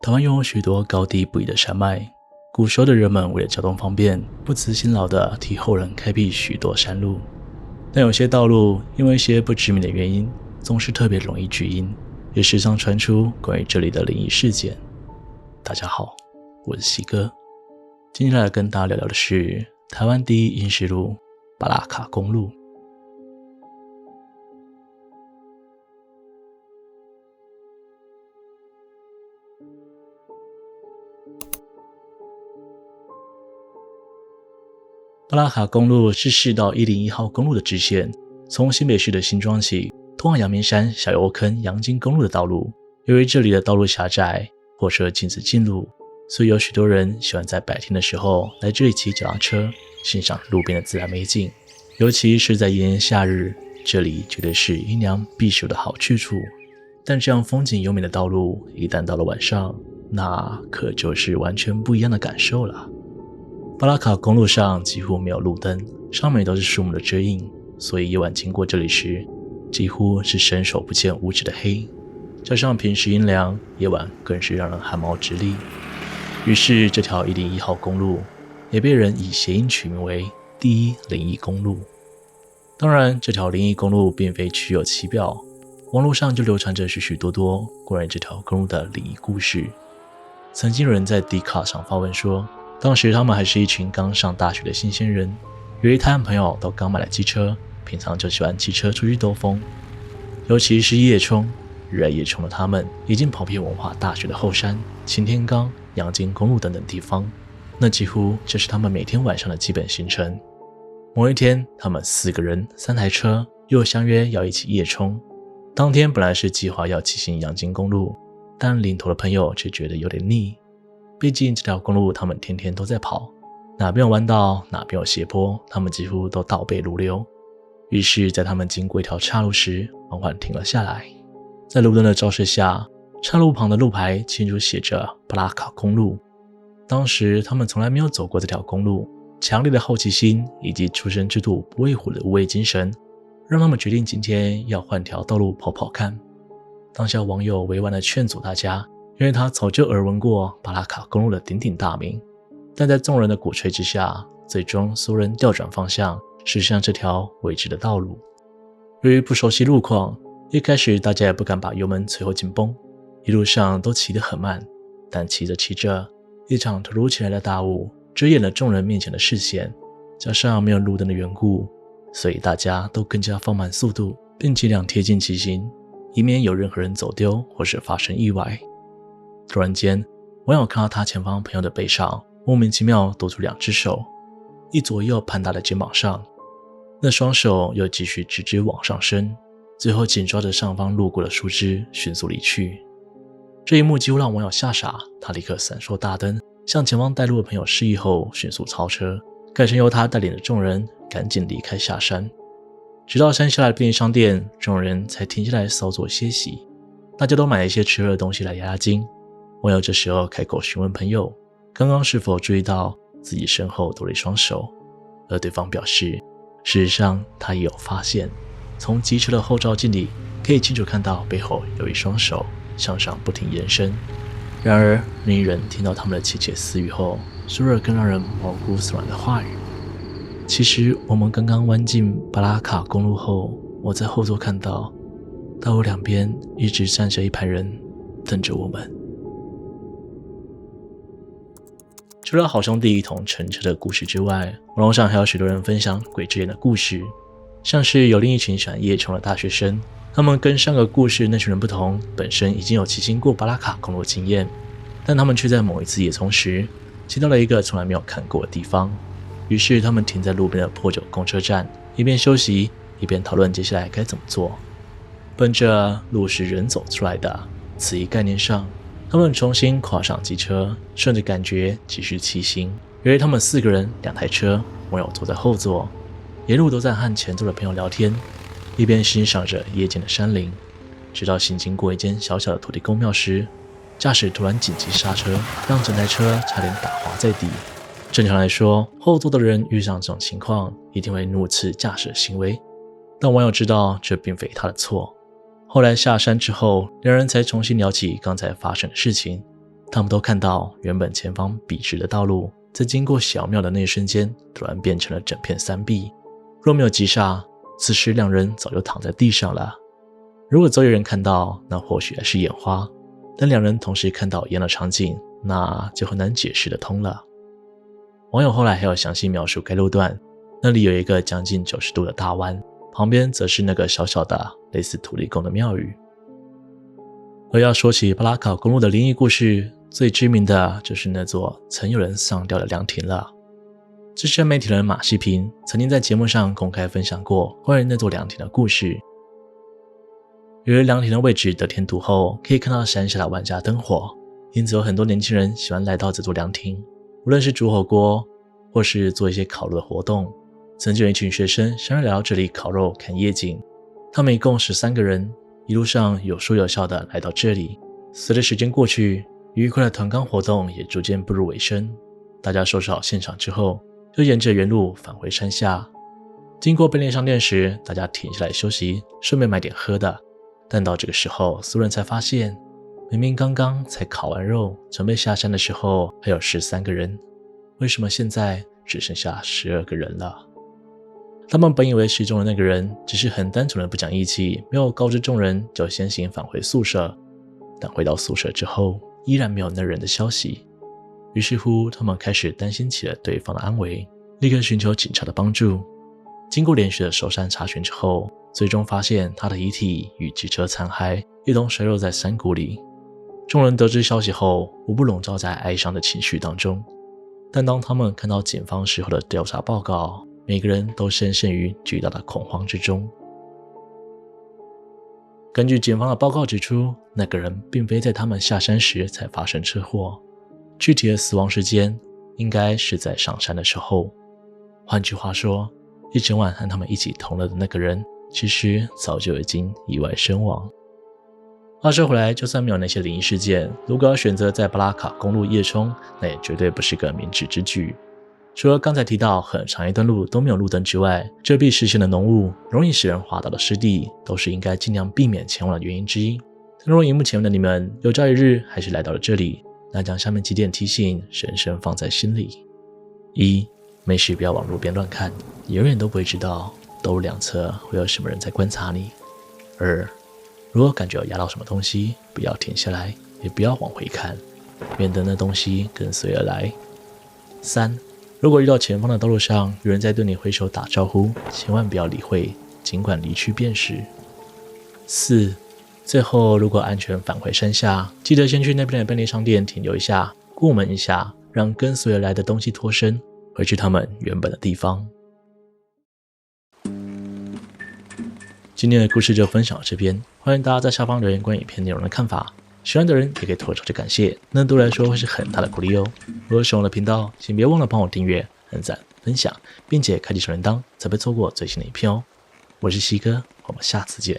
台湾拥有许多高低不一的山脉，古时候的人们为了交通方便，不辞辛劳地替后人开辟许多山路。但有些道路因为一些不知名的原因，总是特别容易聚阴，也时常传出关于这里的灵异事件。大家好，我是西哥，今天来跟大家聊聊的是台湾第一阴石路巴拉卡公路。巴拉卡公路是市道101号公路的支线，从新北市的新庄起，通往阳明山小油坑阳金公路的道路。由于这里的道路狭窄，货车禁止进入，所以有许多人喜欢在白天的时候来这里骑脚踏车，欣赏路边的自然美景。尤其是在炎炎夏日，这里绝对是阴凉避暑的好去处。但这样风景优美的道路，一旦到了晚上，那可就是完全不一样的感受了。巴拉卡公路上几乎没有路灯，上面都是树木的遮映，所以夜晚经过这里时，几乎是伸手不见五指的黑。加上平时阴凉，夜晚更是让人汗毛直立。于是这条101号公路也被人以谐音取名为第一灵异公路。当然，这条灵异公路并非虚有其表，网络上就流传着许许多多关于这条公路的灵异故事。曾经有人在 Dcard 上发文说，当时他们还是一群刚上大学的新鲜人，有一摊朋友都刚买了机车，平常就喜欢骑车出去兜风。尤其是夜冲，热爱夜冲的他们已经跑遍文化大学的后山、擎天岗、阳金公路等等地方，那几乎就是他们每天晚上的基本行程。某一天，他们4个人3台车又相约要一起夜冲。当天本来是计划要骑行阳金公路，但领头的朋友却觉得有点腻。毕竟这条公路他们天天都在跑，哪边有弯道，哪边有斜坡，他们几乎都倒背如流。于是在他们经过一条岔路时，缓缓停了下来。在路灯的照射下，岔路旁的路牌清楚写着巴拉卡公路。当时他们从来没有走过这条公路，强烈的好奇心以及出生之犊不畏虎的无畏精神，让他们决定今天要换条道路跑跑看。当下网友委婉地劝阻大家，因为他早就耳闻过巴拉卡公路的鼎鼎大名，但在众人的鼓吹之下，最终所有人调转方向，驶向这条未知的道路。由于不熟悉路况，一开始大家也不敢把油门随后紧绷，一路上都骑得很慢。但骑着骑着，一场突如其来的大雾遮掩了众人面前的视线，加上没有路灯的缘故，所以大家都更加放慢速度，并尽量贴近骑行，以免有任何人走丢或是发生意外。突然间，网友看到他前方朋友的背上莫名其妙多出2只手，一左右攀搭的肩膀上，那双手又继续直直往上伸，最后紧抓着上方路过的树枝迅速离去。这一幕几乎让网友吓傻，他立刻闪烁大灯，向前方带路的朋友示意后迅速超车，改成由他带领着众人赶紧离开下山。直到山下来的便利商店，众人才停下来稍作歇息，大家都买了一些吃喝的东西来压压惊。网友这时候开口询问朋友，刚刚是否注意到自己身后多了一双手，而对方表示，事实上他也有发现，从机车的后照镜里可以清楚看到背后有一双手向上不停延伸。然而另一人听到他们的窃窃私语后，说了更让人毛骨悚然的话语。其实我们刚刚弯进巴拉卡公路后，我在后座看到道路两边一直站着一排人等着我们。除了好兄弟一同乘车的故事之外，网络上还有许多人分享鬼之眼的故事，像是有另一群喜欢夜冲的大学生，他们跟上个故事那群人不同，本身已经有骑行过巴拉卡公路经验，但他们却在某一次夜冲时骑到了一个从来没有看过的地方。于是他们停在路边的破旧公车站，一边休息一边讨论接下来该怎么做。奔着路是人走出来的此一概念上，他们重新跨上机车，顺着感觉继续骑行。由于他们4个人2台车，网友坐在后座，沿路都在和前座的朋友聊天，一边欣赏着夜间的山林。直到行经过一间小小的土地公庙时，驾驶突然紧急刹车，让整台车差点打滑在地。正常来说，后座的人遇上这种情况一定会怒斥驾驶的行为，但网友知道这并非他的错。后来下山之后，2人才重新聊起刚才发生的事情。他们都看到原本前方笔直的道路，在经过小庙的那一瞬间，突然变成了整片山壁。若没有急刹，此时两人早就躺在地上了。如果只有人看到，那或许还是眼花，但两人同时看到一样的场景，那就很难解释得通了。网友后来还有详细描述该路段，那里有一个将近90度的大弯，旁边则是那个小小的类似土地公的庙宇。而要说起巴拉考公路的灵异故事，最知名的就是那座曾有人上吊的凉亭了。资深媒体人马西平曾经在节目上公开分享过关于那座凉亭的故事。由于凉亭的位置得天独厚，可以看到山下的万家灯火，因此有很多年轻人喜欢来到这座凉亭，无论是煮火锅或是做一些烤肉的活动。曾经有一群学生相约来到这里烤肉看夜景，他们一共13个人，一路上有说有笑的来到这里。随着时间过去，愉快的团康活动也逐渐步入尾声。大家收拾好现场之后，就沿着原路返回山下。经过便利商店时，大家停下来休息，顺便买点喝的。但到这个时候，所有人才发现，明明刚刚才烤完肉，准备下山的时候还有13个人，为什么现在只剩下12个人了？他们本以为失踪的那个人只是很单纯的不讲义气，没有告知众人就先行返回宿舍，但回到宿舍之后依然没有那人的消息。于是乎，他们开始担心起了对方的安危，立刻寻求警察的帮助。经过连续的搜山查询之后，最终发现他的遗体与机车残骸一同摔落在山谷里。众人得知消息后，无不笼罩在哀伤的情绪当中。但当他们看到警方事后的调查报告，每个人都深陷于巨大的恐慌之中。根据警方的报告指出，那个人并非在他们下山时才发生车祸，具体的死亡时间应该是在上山的时候。换句话说，一整晚和他们一起同乐的那个人，其实早就已经意外身亡。话说回来，就算没有那些灵异事件，如果要选择在巴拉卡公路夜冲，那也绝对不是个明智之举。除了刚才提到很长一段路都没有路灯之外，遮蔽视线的浓雾容易使人滑倒的湿地，都是应该尽量避免前往的原因之一。但若荧幕前面的你们有朝一日还是来到了这里，那将下面几点提醒深深放在心里。1. 没事不要往路边乱看，你永远都不会知道道路两侧会有什么人在观察你。2. 如果感觉有压到什么东西，不要停下来，也不要往回看，免得那东西跟随而来。3. 如果遇到前方的道路上有人在对你挥手打招呼，千万不要理会，尽管离去便是。4. 最后，如果安全返回山下，记得先去那边的便利商店停留一下，过门一下，让跟随而来的东西脱身，回去他们原本的地方。今天的故事就分享到这边，欢迎大家在下方留言关于影片内容的看法，喜欢的人也可以投手的感谢，那对我来说会是很大的鼓励哦。如果喜欢我的频道，请别忘了帮我订阅、按赞、分享，并且开启小铃铛，才不会错过最新的影片哦。我是西哥，我们下次见。